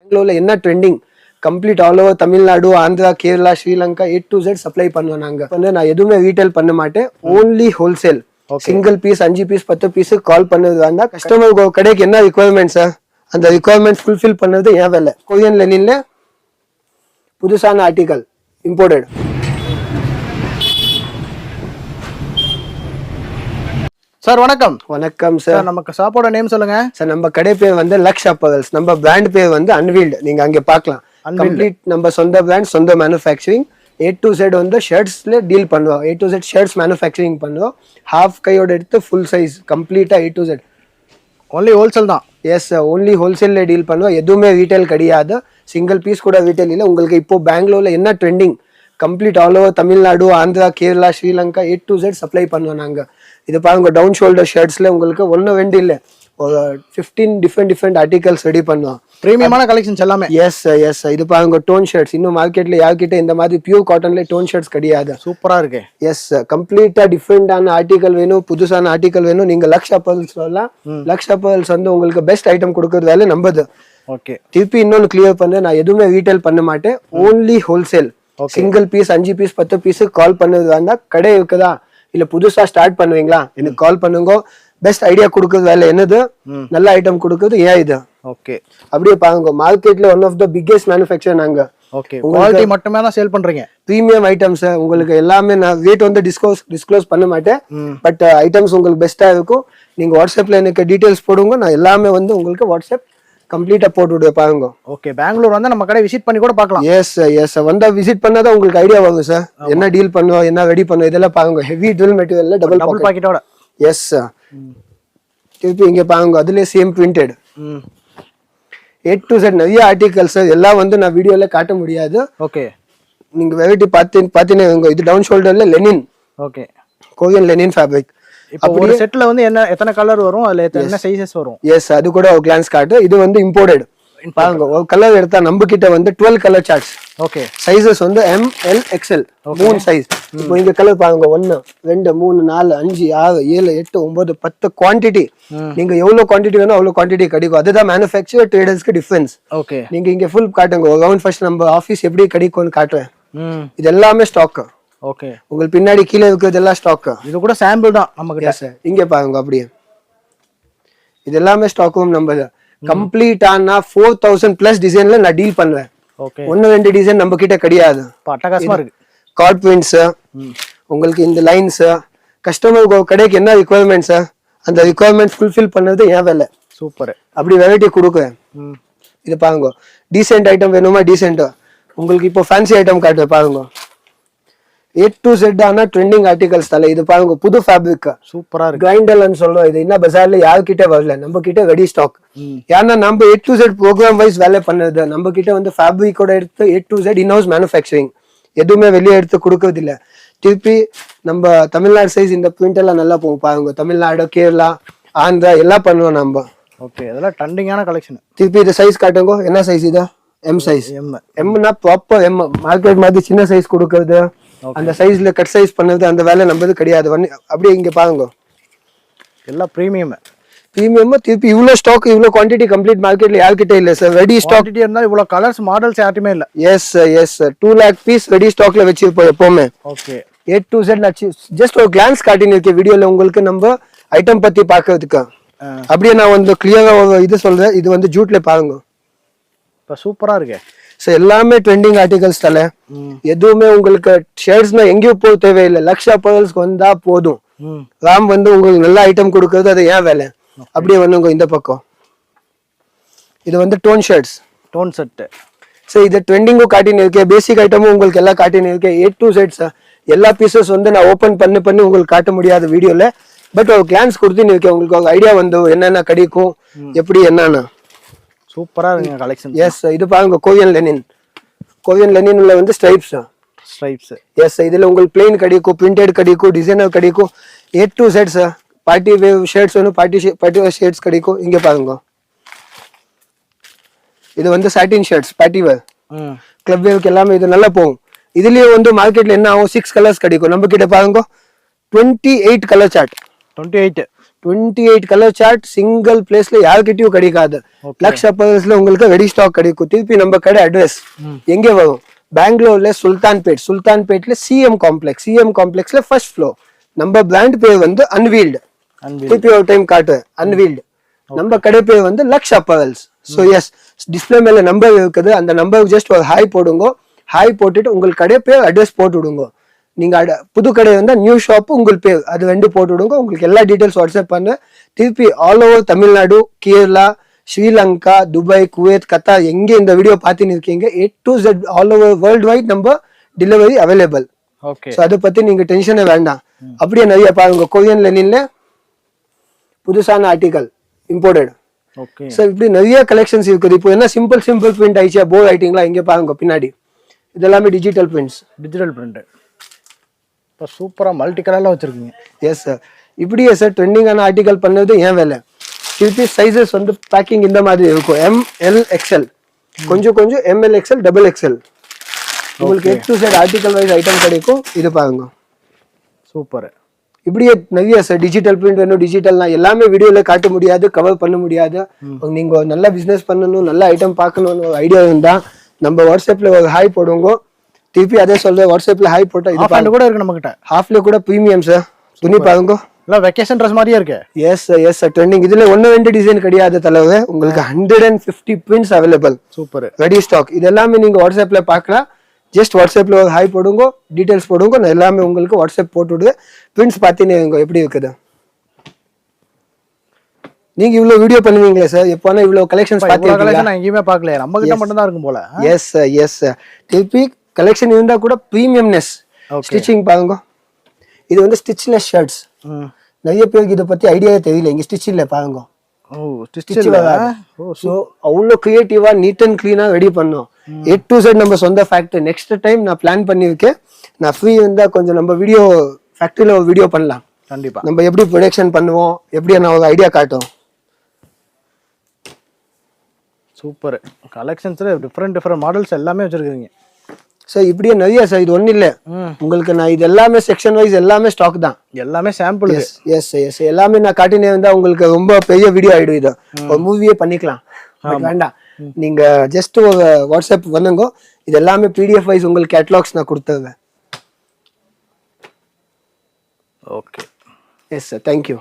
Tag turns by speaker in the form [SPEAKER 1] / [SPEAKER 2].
[SPEAKER 1] பெங்களூர்ல என்ன trending complete all over Tamil Nadu, Andhra, Kerala, Sri Lanka A to Z supply பண்ணுவோம். நாங்க வந்து நான் எதுவுமே ரீட்டைல் பண்ண மாட்டேன், only wholesale. Single piece 5 piece 10 piece call பண்ணது வேண்டாம். கஸ்டமர் கடைக்கு என்ன ரிக்குவயர்மெண்ட்ஸ் அந்த ரிக்குவயர்மெண்ட் ஃபுல்ஃபில் பண்ணது ஏன் வேலை. கொரியன் லெனின்ல புதுசான ஆர்டிகல் இம்போர்ட்டட்.
[SPEAKER 2] சார் வணக்கம்.
[SPEAKER 1] வணக்கம் சார்.
[SPEAKER 2] நமக்கு ஷாப்போட நேம் சொல்லுங்க
[SPEAKER 1] சார். நம்ம கடை பேர் வந்து லக்ஷ் அப்பவல்ஸ். நம்ம பிராண்ட் பேர் வந்து அன்வீல்டு. நீங்க அங்க பார்க்கலாம். கம்ப்ளீட் நம்ம சொந்த பிராண்ட், சொந்த மேனுஃபேக்சரிங். A to Z வந்து ஷர்ட்ஸ்ல டீல் பண்ணுவோம். A to Z shirts manufacturing பண்ணுவோம். ஹாஃப் கையோட எடுத்து ஃபுல் சைஸ் கம்ப்ளீட்டா A to Z.
[SPEAKER 2] Only wholesale தான்.
[SPEAKER 1] எஸ் சார், ஓன்லி ஹோல்சேல்ல டீல் பண்ணுவோம். எதுவுமே ரீட்டைல் கிடையாது. சிங்கிள் பீஸ் கூட ரீட்டைல் இல்லை. உங்களுக்கு இப்போ பெங்களூர்ல என்ன trending complete all over Tamil Nadu, Andhra, Kerala, Sri Lanka A to Z supply பண்ணுவோம் நாங்க. இது பாருங்க, டவுன் ஷோல்டர் ஷர்ட்ஸ்ல உங்களுக்கு ஒன்றும் வேண்டி இல்லை, ஒரு 15 டிஃப்ரெண்ட் ஆர்டிகல்ஸ் ரெடி பண்ணுவோம்.
[SPEAKER 2] பிரீமியமான கலெக்ஷன்ஸ் எல்லாமே.
[SPEAKER 1] Yes yes. இது பாருங்க, டோன் ஷர்ட்ஸ். இன்னும் மார்க்கெட்ல யார்கிட்ட இந்த மாதிரி பியூர் காட்டன்ல டோன் ஷர்ட்ஸ் கிடையாது.
[SPEAKER 2] சூப்பரா இருக்கு.
[SPEAKER 1] எஸ், கம்ப்ளீட்டா டிஃப்ரெண்டான ஆர்டிகல் வேணும், புதுசான ஆர்டிகல் வேணும், நீங்க லக்ஷ் அப்பல்ஸ் சொல்லலாம். லக்ஷ் அப்பல்ஸ் வந்து உங்களுக்கு பெஸ்ட் ஐட்டம் கொடுக்கறது வேலை நம்பது.
[SPEAKER 2] ஓகே.
[SPEAKER 1] திருப்பி இன்னொன்னு கிளியர் பண்ண, நான் எதுவுமே ரீட்டைல் பண்ண மாட்டேன், only wholesale. Single piece 5 piece 10 piece call பண்ணது வேண்டாம். கடை இருக்குதா இல்ல புதுசா ஸ்டார்ட் பண்ணுவீங்களா, எனக்கு கால் பண்ணுங்க. பெஸ்ட் ஐடியா கொடுக்கறது வேலை என்னது, நல்ல ஐட்டம் கொடுக்கறது ஏன் இது.
[SPEAKER 2] ஓகே.
[SPEAKER 1] அப்படியே பாருங்க, மார்க்கெட்ல one of the biggest manufacturer நாங்க.
[SPEAKER 2] ஓகே. குவாலிட்டி மட்டுமே தான் சேல் பண்றீங்க.
[SPEAKER 1] பிரீமியம் ஐட்டம்ஸ் உங்களுக்கு எல்லாமே. நான் ரேட் வந்து டிஸ்க்ளோஸ் பண்ண மாட்டேன், பட் ஐட்டம்ஸ் உங்களுக்கு பெஸ்டா இருக்கும். நீங்க வாட்ஸ்அப்ல எனக்கு டீடைல்ஸ் போடுங்க, நான் எல்லாமே வந்து உங்களுக்கு வாட்ஸ்அப் கம்ப்ளீட்டா போட்டு விடுவேன். பாருங்க.
[SPEAKER 2] ஓகே. பெங்களூர் வந்து நம்ம கடை விசிட் பண்ணி கூட பார்க்கலாம்.
[SPEAKER 1] S S. வந்தா விசிட் பண்ணாதான் உங்களுக்கு ஐடியா வரும் சார், என்ன டீல் பண்ணுவோம், என்ன ரெடி பண்ணுவோம், இதெல்லாம் பாருங்க. ஹெவி ட்ரில் மெட்டீரியல்ல டபுள் பாக்கெட்டோட. Yes sir. திருப்பி இங்க பாருங்க, அதுல same printed A to Z நிறைய ஆர்டிகல்ஸ் எல்லாம் வந்து நான் வீடியோல காட்ட முடியாது.
[SPEAKER 2] ஓகே.
[SPEAKER 1] நீங்க வெரைட்டி பாத்தீங்கன்னா இது டவுன் ஷோல்டர்ல linen.
[SPEAKER 2] Okay.
[SPEAKER 1] Korean linen fabric.
[SPEAKER 2] இப்போ ஒரு செட்ல வந்து எத்தனை கலர் வரும், அதுல என்ன சைஸஸ் வரும்?
[SPEAKER 1] எஸ், அது கூட ஒரு கிளான்ஸ் காட்டு. இது வந்து இம்போர்ட்டட். பாருங்க, ஒரு கலர் எடுத்தா நம்ம கிட்ட வந்து 12 கலர் சார்ட்ஸ்.
[SPEAKER 2] ஓகே.
[SPEAKER 1] சைஸஸ் வந்து M, L, XL 3 சைஸ். இப்போ இந்த கலர் பாருங்க, 1 2 3 4 5 6 7 8 9 10 குவாண்டிட்டி. நீங்க எவ்வளவு குவாண்டிட்டி வேணும் அவ்வளவு குவாண்டிட்டி கிடைக்கும். அதுதான் மேனுஃபேக்சர் ட்ரேடர்ஸ்க்கு டிஃபரன்ஸ்.
[SPEAKER 2] ஓகே.
[SPEAKER 1] நீங்க இங்க ஃபுல் காட்டுங்க, ரவுண்ட் ஃபர்ஸ்ட் நம்ம ஆபீஸ் எப்படி கிடைக்கும்னு காட்டுவேன். இது எல்லாமே ஸ்டாக்.
[SPEAKER 2] ஓகே.
[SPEAKER 1] உங்களுக்கு பின்னாடி கீழே இருக்கிறது எல்லாம் ஸ்டாக்.
[SPEAKER 2] இது கூட சாம்பிள் தான் நம்ம கிட்ட.
[SPEAKER 1] சார் இங்க பாருங்க, அப்படியே இது எல்லாமே ஸ்டாக்கும் நம்ம கம்ப்ளீட்டான 4000 பிளஸ் டிசைன்ல நான் டீல் பண்ணுவேன்.
[SPEAKER 2] ஓகே.
[SPEAKER 1] 1-2 டிசைன் நம்ம கிட்ட கிடையாது.
[SPEAKER 2] அட்டகாசமா இருக்கு.
[SPEAKER 1] கார்ட் பிரிண்ட்ஸ், உங்களுக்கு இந்த லைன்ஸ், கஸ்டமர் கடைக்கு என்ன ரிக்குவயர்மெண்ட்ஸ் அந்த ரிக்குவயர்மெண்ட் ஃபுல்ஃபில் பண்ணது ஏன் வேலை.
[SPEAKER 2] சூப்பர். அப்படி
[SPEAKER 1] வெரைட்டி கொடுக்குறேன். இது பாருங்க, டீசென்ட் ஐட்டம் வேணுமா டீசென்ட். உங்களுக்கு இப்போ ஃபேன்சி ஐட்டம் காட்டுவேன். பாருங்க, A to Z ஆனா ட்ரெண்டிங் ஆர்டிகல்ஸ் தலை. இது பாருங்க, புது ஃபேப்ரிக்.
[SPEAKER 2] சூப்பரா இருக்கு.
[SPEAKER 1] கிரைண்டர்னு சொல்லுவோம். இது என்ன பஜார்ல யாருக்கிட்ட வரல, நம்ம கிட்ட ரெடி ஸ்டாக். ஏன்னா நம்ம A to Z program wise வேலை பண்ணது. நம்ம கிட்ட வந்து ஃபேப்ரிக்கோட எடுத்து A to Z in-house manufacturing, எதுவுமே வெளியே எடுத்து கொடுக்கறது இல்ல. திருப்பி நம்ம தமிழ்நாடு சைஸ் இந்த பிரிண்ட் எல்லாம் நல்லா போகும். பாருங்க, தமிழ்நாடு, கேரளா, ஆந்திரா எல்லாம் பண்ணுவோம் நம்ம.
[SPEAKER 2] ஓகே. அதெல்லாம் ட்ரெண்டிங்கான கலெக்ஷன்.
[SPEAKER 1] திருப்பி இது சைஸ் காட்டுங்க, என்ன சைஸ் இது? M size. எம்னா ப்ராப்பர் M. மார்க்கெட் மாதிரி சின்ன சைஸ் கொடுக்கறது, அந்த சைஸ்ல கட் சைஸ் பண்ணது அந்த வேலை நம்மது கிடையாது. அப்படியே இங்க பாருங்க,
[SPEAKER 2] எல்லாம் பிரீமியம்.
[SPEAKER 1] திருப்பி இவ்வளவு ஸ்டாக், இவ்வளவு குவாண்டிட்டி கம்ப்ளீட் மார்க்கெட்ல யார்கிட்ட இல்ல சார். ரெடி ஸ்டாக்
[SPEAKER 2] இருந்தா இவ்வளவு கலர்ஸ் மாடல்ஸ் யார்ட்டுமே இல்ல.
[SPEAKER 1] Yes yes. 2 lakh piece ready ஸ்டாக்ல வச்சிருப்போம் எப்பவுமே.
[SPEAKER 2] Okay.
[SPEAKER 1] A to Z just ஒரு கிளான்ஸ் காட்டினிருக்கேன் வீடியோல உங்களுக்கு, நம்ம ஐட்டம் பத்தி பாக்குறதுக்கு. அப்படியே நான் வந்து கிளியரா இது சொல்றேன். இது வந்து ஜூட்ல பாருங்க,
[SPEAKER 2] சூப்பரா இருக்கு.
[SPEAKER 1] சோ எல்லாமே ட்ரெண்டிங் ஆர்டிகல்ஸ் தல. எதுவுமே உங்களுக்கு ஷேர்ஸ்னா எங்கேயும் போக தேவையில்லை, லக்ஷ் அப்பல்ஸ்க்கு வந்தா போதும். ராம் வந்து உங்களுக்கு நல்ல ஐட்டம் கொடுக்கறது அது ஏன் வேலை. அப்படியே வந்து இந்த பக்கம் இது வந்து tone shirts,
[SPEAKER 2] tone set.
[SPEAKER 1] So இது ட்ரெண்டிங்கும் காட்டின்னு இருக்கேன், பேசிக் ஐட்டமும் உங்களுக்கு எல்லாம் காட்டின்னு இருக்கேன். A to Z எல்லா பீசஸ் வந்து நான் ஓபன் பண்ணி உங்களுக்கு காட்ட முடியாது வீடியோல, பட் ஒரு கிளான்ஸ் கொடுத்துன்னு இருக்கேன். உங்களுக்கு ஒரு ஐடியா வந்து என்னென்ன கிடைக்கும், எப்படி என்னன்னா.
[SPEAKER 2] சூப்பரா இருக்கு கலெக்ஷன்.
[SPEAKER 1] எஸ். இது பாருங்க, கொரியன் லெனின். கொரியன் லெனின்ல வந்து ஸ்ட்ரைப்ஸ். எஸ். இதுல உங்களுக்கு பிளெயின் கிடைக்கும், பிரிண்டட் கிடைக்கும், டிசைனர் கிடைக்கும். A to Z sir. Party wave shirts வேணும், பார்ட்டி வேவ் ஷர்ட்ஸ் கிடைக்கும். இங்க பாருங்க, இது வந்து satin shirts, party wave, club வேவ்க்கு எல்லாமே இது நல்லா போகும். இதுலயே வந்து மார்க்கெட்ல என்ன ஆகும், 6 கலர்ஸ் கிடைக்கும். நம்ம கிட்ட பாருங்க 28 colour chart.
[SPEAKER 2] 28
[SPEAKER 1] 28 colour chart single பிளேஸ்ல யாருக்கிட்டையும் கிடைக்காது. லக்ஷ் அப்பர்ஸ்ல உங்களுக்கு ரெடி ஸ்டாக் கிடைக்கும். திருப்பி நம்ம கடை அட்ரஸ் எங்க வரும்? பெங்களூர்ல சுல்தான்பேட்ல சிஎம் காம்ப்ளெக்ஸ்ல ஃபர்ஸ்ட் ஃப்ளோர். நம்ம பிராண்ட் பேர் வந்து அன்வீல்டு. திருப்பி ஒரு டைம் காட்டு, அன்வீல்டு. நம்ம கடை பேர் வந்து Laksh apparels. So yes, display மேல நம்பர் இருக்குது, அந்த நம்பருக்கு ஜஸ்ட் ஒரு ஹாய் போடுங்க. ஹாய் போட்டுட்டு உங்கள் கடை பேர் அட்ரஸ் போட்டு விடுங்க. நீங்க புது கடை வந்து நியூ ஷாப் உங்கள் பேர் அது 2 போட்டு விடுங்க. உங்களுக்கு எல்லா டீடைல்ஸ் வாட்ஸ்அப் பண்ண. திருப்பி all over Tamil Nadu, Kerala, Sri Lanka, Dubai, Kuwait, Qatar எங்க இந்த வீடியோ பார்த்துன்னு இருக்கீங்க, A to Z all over world wide நம்ம டெலிவரி அவைலபிள்.
[SPEAKER 2] ஓகே,
[SPEAKER 1] ஸோ அதை பத்தி நீங்க டென்ஷனே வேண்டாம். அப்படியே நிறைய பாருங்க, கொரியன் லெனின்ல புதுசான ஆர்டிகல் இம்போர்ட்டட்.
[SPEAKER 2] ஓகே
[SPEAKER 1] சார் இப்படி நிறைய கலெக்ஷன்ஸ் இருக்குது. இப்போ என்ன சிம்பிள் பிரிண்ட் ஆயிடுச்சா, போர் ஆயிட்டீங்களா? இங்க பாருங்க பின்னாடி இதெல்லாமே டிஜிட்டல் பிரிண்ட்ஸ்.
[SPEAKER 2] டிஜிட்டல் பிரிண்ட் இப்போ சூப்பரா மல்டி கலர்ல வச்சிருக்கீங்க.
[SPEAKER 1] எஸ் சார், இப்படியே சார் ட்ரெண்டிங்கான ஆர்டிகல் பண்ணது ஏன் வேலை. திருப்பி சைஸஸ் வந்து பேக்கிங் இந்த மாதிரி இருக்கும். ML XL, கொஞ்சம் ML XL, XXL. உங்களுக்கு A to Z article wise item கிடைக்கும். இது பாருங்க,
[SPEAKER 2] சூப்பர்.
[SPEAKER 1] இப்படியே நிறைய சார் டிஜிட்டல் பிரிண்ட் வேணும். டிஜிட்டல்னா எல்லாமே வீடியோல காட்ட முடியாது, கவர் பண்ண முடியாது. நீங்க நல்ல பிசினஸ் பண்ணணும், நல்ல ஐட்டம் பார்க்கணும்னு ஒரு ஐடியா இருந்தா நம்ம வாட்ஸ்அப்ல ஒரு ஹாய் போடுவோங்க. திருப்பி அதே சொல்றேன், வாட்ஸ்அப்ல ஹாய் போட்டா இது
[SPEAKER 2] ஹாஃப் கூட இருக்கு நம்ம கிட்ட.
[SPEAKER 1] ஹாஃப்ல கூட பிரீமியம் சார். துணி பாருங்க,
[SPEAKER 2] இல்ல வெக்கேஷன் ட்ரெஸ் மாதிரியே இருக்கு.
[SPEAKER 1] Yes sir trending. இதுல 1-2 டிசைன் கிடையாது தலைவர், உங்களுக்கு 150 prints available.
[SPEAKER 2] Super,
[SPEAKER 1] ready stock. இது எல்லாமே நீங்க வாட்ஸ்அப்ல பார்க்கலாம். ஜஸ்ட் வாட்ஸ்அப்ல ஒரு ஹாய் போடுங்க, டீடைல்ஸ் போடுங்க, நான் எல்லாமே உங்களுக்கு வாட்ஸ்அப் போட்டு விடுவேன். பிரிண்ட்ஸ் பார்த்தீங்கன்னா எப்படி இருக்குது. நீங்க இவ்வளவு வீடியோ பண்ணுவீங்களே சார், எப்போனா இவ்வளவு கலெக்ஷன்ஸ்
[SPEAKER 2] கலெக்ஷன் நான் எங்கேயுமே பார்க்கல, நம்ம கிட்ட மட்டும் தான் இருக்கும் போல.
[SPEAKER 1] S sir. திருப்பி கலெக்ஷன் இருந்தா கூட பிரீமியம்னஸ். ஸ்டிச்சிங் பாருங்க, இது வந்து ஸ்டிச்லெஸ் ஷர்ட்ஸ். நிறைய பேருக்கு இதை பத்தி ஐடியாவே தெரியல. இங்க ஸ்டிச் இல்ல பாருங்க. ஸோ அவ்வளோ கிரியேட்டிவா நீட் அண்ட் கிளீனா ரெடி பண்ணோம். A to Z நம்ம சொந்த ஃபேக்டரி. நெக்ஸ்ட் டைம் நான் பிளான் பண்ணியிருக்கேன், நான் ஃப்ரீ இருந்தா கொஞ்சம் நம்ம வீடியோ ஃபேக்டரியில ஒரு வீடியோ பண்ணலாம்.
[SPEAKER 2] கண்டிப்பா
[SPEAKER 1] நம்ம எப்படி ப்ரொடக்ஷன் பண்ணுவோம், எப்படி நான் ஒரு ஐடியா காட்டும்.
[SPEAKER 2] சூப்பர் கலெக்ஷன்ஸ்ல டிஃபரெண்ட் மாடல்ஸ் எல்லாமே வச்சிருக்கீங்க
[SPEAKER 1] சார். இப்படியே நிறைய சார், இது ஒன்றும் இல்லை உங்களுக்கு. நான் இது எல்லாமே செக்ஷன் வைஸ் எல்லாமே ஸ்டாக் தான்,
[SPEAKER 2] எல்லாமே சாம்பிள்.
[SPEAKER 1] எஸ் எல்லாமே நான் காட்டினே இருந்தா உங்களுக்கு ரொம்ப பெரிய வீடியோ ஆயிடும். இது ஒரு மூவியே பண்ணிக்கலாம், வேண்டாம். நீங்க ஜஸ்ட் ஒரு வாட்ஸ்அப் வந்துங்க, இது எல்லாமே PDF வைஸ் உங்களுக்கு கேட்டலாக்ஸ் நான் கொடுத்துருவேன்.
[SPEAKER 2] Okay,
[SPEAKER 1] yes sir, thank you.